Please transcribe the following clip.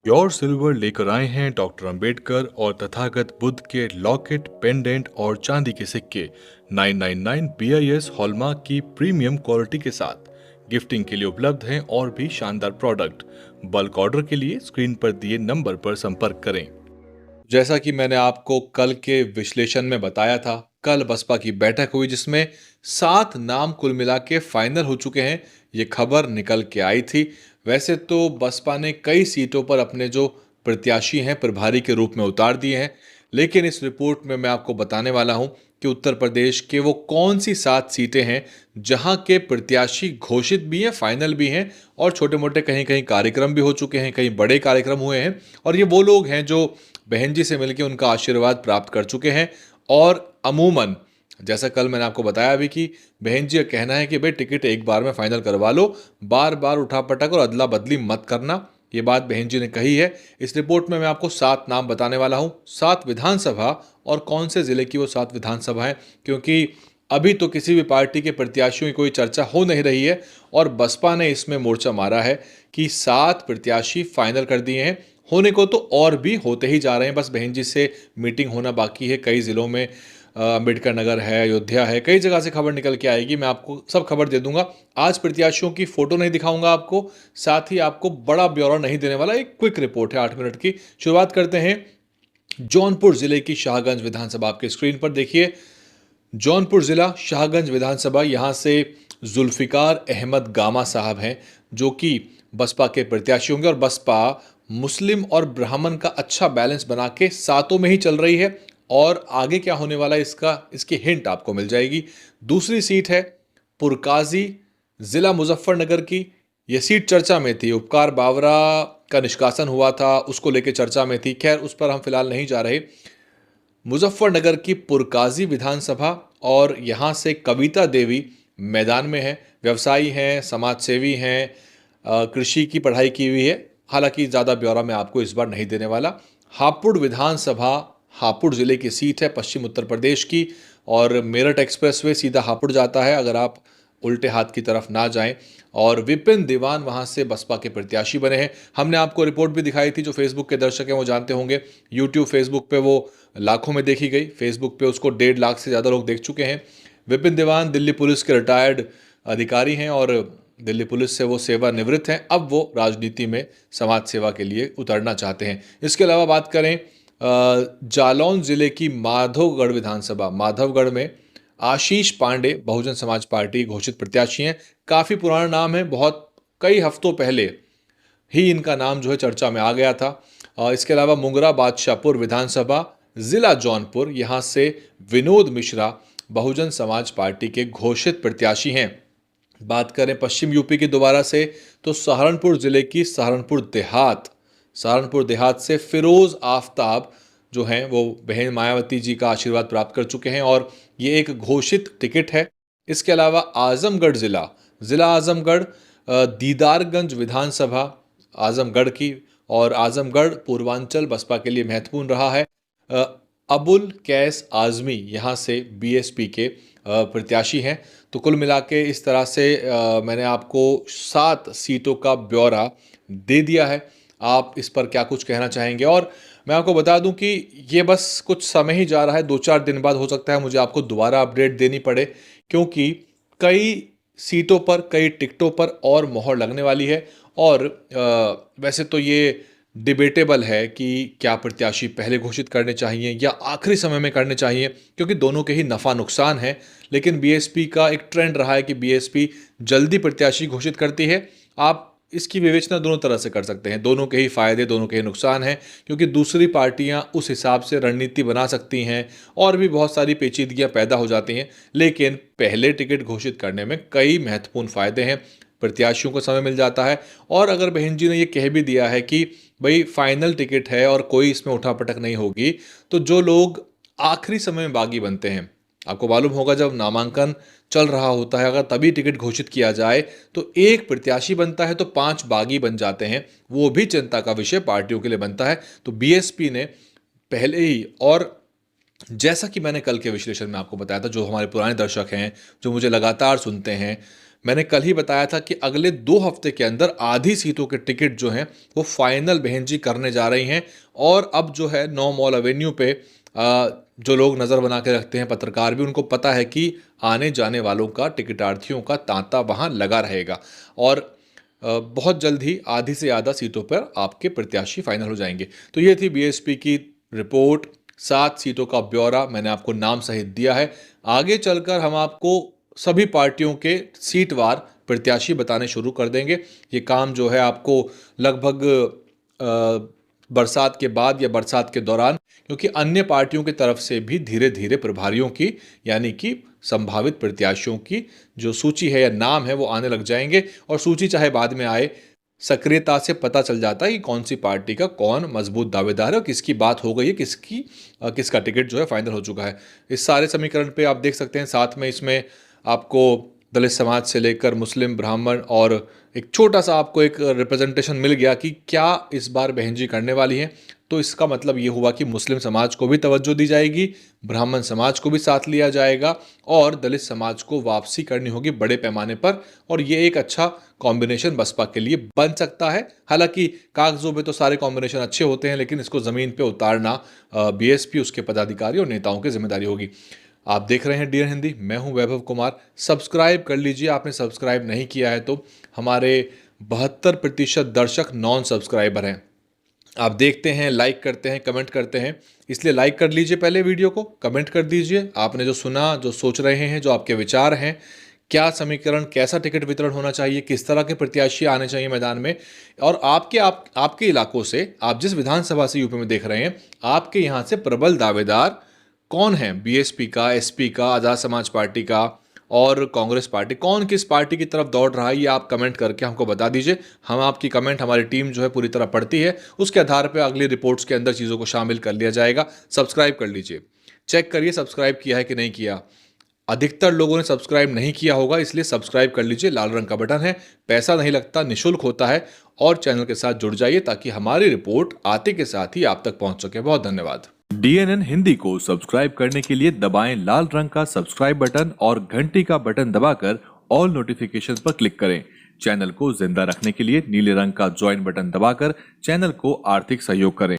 Pure silver लेकर आए हैं डॉक्टर अंबेडकर और तथागत बुद्ध के लॉकेट, पेंडेंट और चांदी के सिक्के 999 BIS हॉलमार्क की प्रीमियम क्वालिटी के साथ। गिफ्टिंग के लिए उपलब्ध हैं और भी शानदार प्रोडक्ट। बल्क ऑर्डर के लिए स्क्रीन पर दिए नंबर पर संपर्क करें। जैसा कि मैंने आपको कल के विश्लेषण में बताया था, कल बसपा की बैठक हुई जिसमें 7 नाम कुल मिला के फाइनल हो चुके हैं। ये खबर निकल के आई थी। वैसे तो बसपा ने कई सीटों पर अपने जो प्रत्याशी हैं प्रभारी के रूप में उतार दिए हैं, लेकिन इस रिपोर्ट में मैं आपको बताने वाला हूं कि उत्तर प्रदेश के वो कौन सी 7 सीटें हैं जहां के प्रत्याशी घोषित भी हैं, फाइनल भी हैं और छोटे मोटे कहीं कहीं कार्यक्रम भी हो चुके हैं, कहीं बड़े कार्यक्रम हुए हैं। और ये वो लोग हैं जो बहन जी से मिलकर उनका आशीर्वाद प्राप्त कर चुके हैं। और अमूमन जैसा कल मैंने आपको बताया भी कि बहन जी का कहना है कि भाई टिकट एक बार में फाइनल करवा लो, बार बार उठापटक और अदला बदली मत करना। ये बात बहन जी ने कही है। इस रिपोर्ट में मैं आपको 7 नाम बताने वाला हूं, 7 विधानसभा, और कौन से जिले की वो 7 विधानसभा हैं, क्योंकि अभी तो किसी भी पार्टी के प्रत्याशियों की कोई चर्चा हो नहीं रही है और बसपा ने इसमें मोर्चा मारा है कि 7 प्रत्याशी फाइनल कर दिए हैं। होने को तो और भी होते ही जा रहे हैं, बस बहन जी से मीटिंग होना बाकी है। कई जिलों में अम्बेडकर नगर है, अयोध्या है, कई जगह से खबर निकल के आएगी। मैं आपको सब खबर दे दूंगा। आज प्रत्याशियों की फोटो नहीं दिखाऊंगा आपको, साथ ही आपको बड़ा ब्यौरा नहीं देने वाला, एक क्विक रिपोर्ट है 8 मिनट की। शुरुआत करते हैं जौनपुर जिले की शाहगंज विधानसभा। आपके स्क्रीन पर देखिए, जौनपुर जिला शाहगंज विधानसभा, यहां से जुल्फिकार अहमद गामा साहब हैं जो कि बसपा के प्रत्याशी होंगे। और बसपा मुस्लिम और ब्राह्मण का अच्छा बैलेंस बना के सातों में ही चल रही है और आगे क्या होने वाला है इसकी हिंट आपको मिल जाएगी। दूसरी सीट है पुरकाजी, जिला मुजफ्फरनगर की। यह सीट चर्चा में थी, उपकार बावरा का निष्कासन हुआ था, उसको लेकर चर्चा में थी। खैर, उस पर हम फिलहाल नहीं जा रहे। मुजफ्फरनगर की पुरकाजी विधानसभा, और यहाँ से कविता देवी मैदान में है। व्यवसायी हैं, समाजसेवी हैं, कृषि की पढ़ाई की हुई है। हालांकि ज़्यादा ब्यौरा मैं आपको इस बार नहीं देने वाला। हापुड़ विधानसभा, हापुड़ ज़िले की सीट है, पश्चिम उत्तर प्रदेश की, और मेरठ एक्सप्रेसवे सीधा हापुड़ जाता है अगर आप उल्टे हाथ की तरफ ना जाएं। और विपिन दीवान वहां से बसपा के प्रत्याशी बने हैं। हमने आपको रिपोर्ट भी दिखाई थी, जो फेसबुक के दर्शक हैं वो जानते होंगे। यूट्यूब, फेसबुक पे वो लाखों में देखी गई। फेसबुक पे उसको 1.5 लाख से ज़्यादा लोग देख चुके हैं। विपिन दीवान दिल्ली पुलिस के रिटायर्ड अधिकारी हैं और दिल्ली पुलिस से वो सेवानिवृत्त हैं। अब वो राजनीति में समाज सेवा के लिए उतरना चाहते हैं। इसके अलावा बात करें जालौन जिले की माधवगढ़ विधानसभा, माधवगढ़ में आशीष पांडे बहुजन समाज पार्टी घोषित प्रत्याशी हैं। काफ़ी पुराना नाम है, बहुत कई हफ्तों पहले ही इनका नाम जो है चर्चा में आ गया था। इसके अलावा मुंगरा बादशाहपुर विधानसभा, जिला जौनपुर, यहाँ से विनोद मिश्रा बहुजन समाज पार्टी के घोषित प्रत्याशी हैं। बात करें पश्चिम यूपी की दोबारा से, तो सहारनपुर जिले की सहारनपुर देहात से फिरोज आफ्ताब जो हैं वो बहन मायावती जी का आशीर्वाद प्राप्त कर चुके हैं और ये एक घोषित टिकट है। इसके अलावा आजमगढ़ जिला आजमगढ़, दीदारगंज विधानसभा आजमगढ़ की, और आजमगढ़ पूर्वांचल बसपा के लिए महत्वपूर्ण रहा है। अ, अबुल कैस आजमी यहाँ से बीएसपी के प्रत्याशी हैं। तो कुल मिला के इस तरह से मैंने आपको 7 सीटों का ब्यौरा दे दिया है। आप इस पर क्या कुछ कहना चाहेंगे? और मैं आपको बता दूं कि ये बस कुछ समय ही जा रहा है, 2-4 दिन बाद हो सकता है मुझे आपको दोबारा अपडेट देनी पड़े, क्योंकि कई सीटों पर, कई टिकटों पर और मोहर लगने वाली है। और वैसे तो ये डिबेटेबल है कि क्या प्रत्याशी पहले घोषित करने चाहिए या आखिरी समय में करने चाहिए, क्योंकि दोनों के ही नफ़ा नुकसान है। लेकिन बीएसपी का एक ट्रेंड रहा है कि बीएसपी जल्दी प्रत्याशी घोषित करती है। आप इसकी विवेचना दोनों तरह से कर सकते हैं, दोनों के ही फायदे, दोनों के ही नुकसान हैं, क्योंकि दूसरी पार्टियां उस हिसाब से रणनीति बना सकती हैं और भी बहुत सारी पेचीदगियां पैदा हो जाती हैं। लेकिन पहले टिकट घोषित करने में कई महत्वपूर्ण फायदे हैं। प्रत्याशियों को समय मिल जाता है, और अगर बहन जी ने ये कह भी दिया है कि भाई फाइनल टिकट है और कोई इसमें उठापटक नहीं होगी, तो जो लोग आखिरी समय में बागी बनते हैं, आपको मालूम होगा जब नामांकन चल रहा होता है, अगर तभी टिकट घोषित किया जाए तो एक प्रत्याशी बनता है तो 5 बागी बन जाते हैं। वो भी चिंता का विषय पार्टियों के लिए बनता है। तो बीएसपी ने पहले ही, और जैसा कि मैंने कल के विश्लेषण में आपको बताया था, जो हमारे पुराने दर्शक हैं, जो मुझे लगातार सुनते हैं, मैंने कल ही बताया था कि अगले 2 हफ्ते के अंदर आधी सीटों के टिकट जो हैं वो फाइनल बहन जी करने जा रही हैं। और अब जो है 9 मॉल एवेन्यू पे जो लोग नज़र बना के रखते हैं, पत्रकार भी, उनको पता है कि आने जाने वालों का, टिकटार्थियों का तांता वहाँ लगा रहेगा। और बहुत जल्द ही आधी से ज़्यादा सीटों पर आपके प्रत्याशी फाइनल हो जाएंगे। तो ये थी बीएसपी की रिपोर्ट, 7 सीटों का ब्यौरा मैंने आपको नाम सहित दिया है। आगे चलकर हम आपको सभी पार्टियों के सीटवार प्रत्याशी बताने शुरू कर देंगे। ये काम जो है आपको लगभग बरसात के बाद या बरसात के दौरान, क्योंकि अन्य पार्टियों की तरफ से भी धीरे धीरे प्रभारियों की, यानी कि संभावित प्रत्याशियों की जो सूची है या नाम है वो आने लग जाएंगे। और सूची चाहे बाद में आए, सक्रियता से पता चल जाता है कि कौन सी पार्टी का कौन मजबूत दावेदार है और किसकी बात हो गई है, किसका टिकट जो है फाइनल हो चुका है। इस सारे समीकरण पे आप देख सकते हैं। साथ में इसमें आपको दलित समाज से लेकर मुस्लिम, ब्राह्मण और एक छोटा सा आपको एक रिप्रेजेंटेशन मिल गया कि क्या इस बार बहन जी करने वाली हैं। तो इसका मतलब ये हुआ कि मुस्लिम समाज को भी तवज्जो दी जाएगी, ब्राह्मण समाज को भी साथ लिया जाएगा और दलित समाज को वापसी करनी होगी बड़े पैमाने पर। और ये एक अच्छा कॉम्बिनेशन बसपा के लिए बन सकता है। हालांकि कागजों पे तो सारे कॉम्बिनेशन अच्छे होते हैं, लेकिन इसको ज़मीन पे उतारना बीएसपी, उसके पदाधिकारी और नेताओं की जिम्मेदारी होगी। आप देख रहे हैं डियर हिंदी, मैं हूं वैभव कुमार। सब्सक्राइब कर लीजिए, आपने सब्सक्राइब नहीं किया है तो। हमारे 72% दर्शक नॉन सब्सक्राइबर हैं। आप देखते हैं, लाइक करते हैं, कमेंट करते हैं, इसलिए लाइक कर लीजिए पहले वीडियो को, कमेंट कर दीजिए आपने जो सुना, जो सोच रहे हैं, जो आपके विचार हैं, क्या समीकरण, कैसा टिकट वितरण होना चाहिए, किस तरह के प्रत्याशी आने चाहिए मैदान में। और आपके इलाकों से, आप जिस विधानसभा से यूपी में देख रहे हैं, आपके यहाँ से प्रबल दावेदार कौन है, बीएसपी का, एसपी का, आज़ाद समाज पार्टी का और कांग्रेस पार्टी, कौन किस पार्टी की तरफ दौड़ रहा है, ये आप कमेंट करके हमको बता दीजिए। हम आपकी कमेंट, हमारी टीम जो है पूरी तरह पढ़ती है, उसके आधार पर अगली रिपोर्ट्स के अंदर चीज़ों को शामिल कर लिया जाएगा। सब्सक्राइब कर लीजिए, चेक करिए सब्सक्राइब किया है कि नहीं किया। अधिकतर लोगों ने सब्सक्राइब नहीं किया होगा, इसलिए सब्सक्राइब कर लीजिए। लाल रंग का बटन है, पैसा नहीं लगता, निःशुल्क होता है। और चैनल के साथ जुड़ जाइए ताकि हमारी रिपोर्ट आते के साथ ही आप तक पहुंच सके। बहुत धन्यवाद। डीएनएन हिंदी को सब्सक्राइब करने के लिए दबाएं लाल रंग का सब्सक्राइब बटन और घंटी का बटन दबाकर ऑल नोटिफिकेशन पर क्लिक करें। चैनल को जिंदा रखने के लिए नीले रंग का ज्वाइन बटन दबाकर चैनल को आर्थिक सहयोग करें।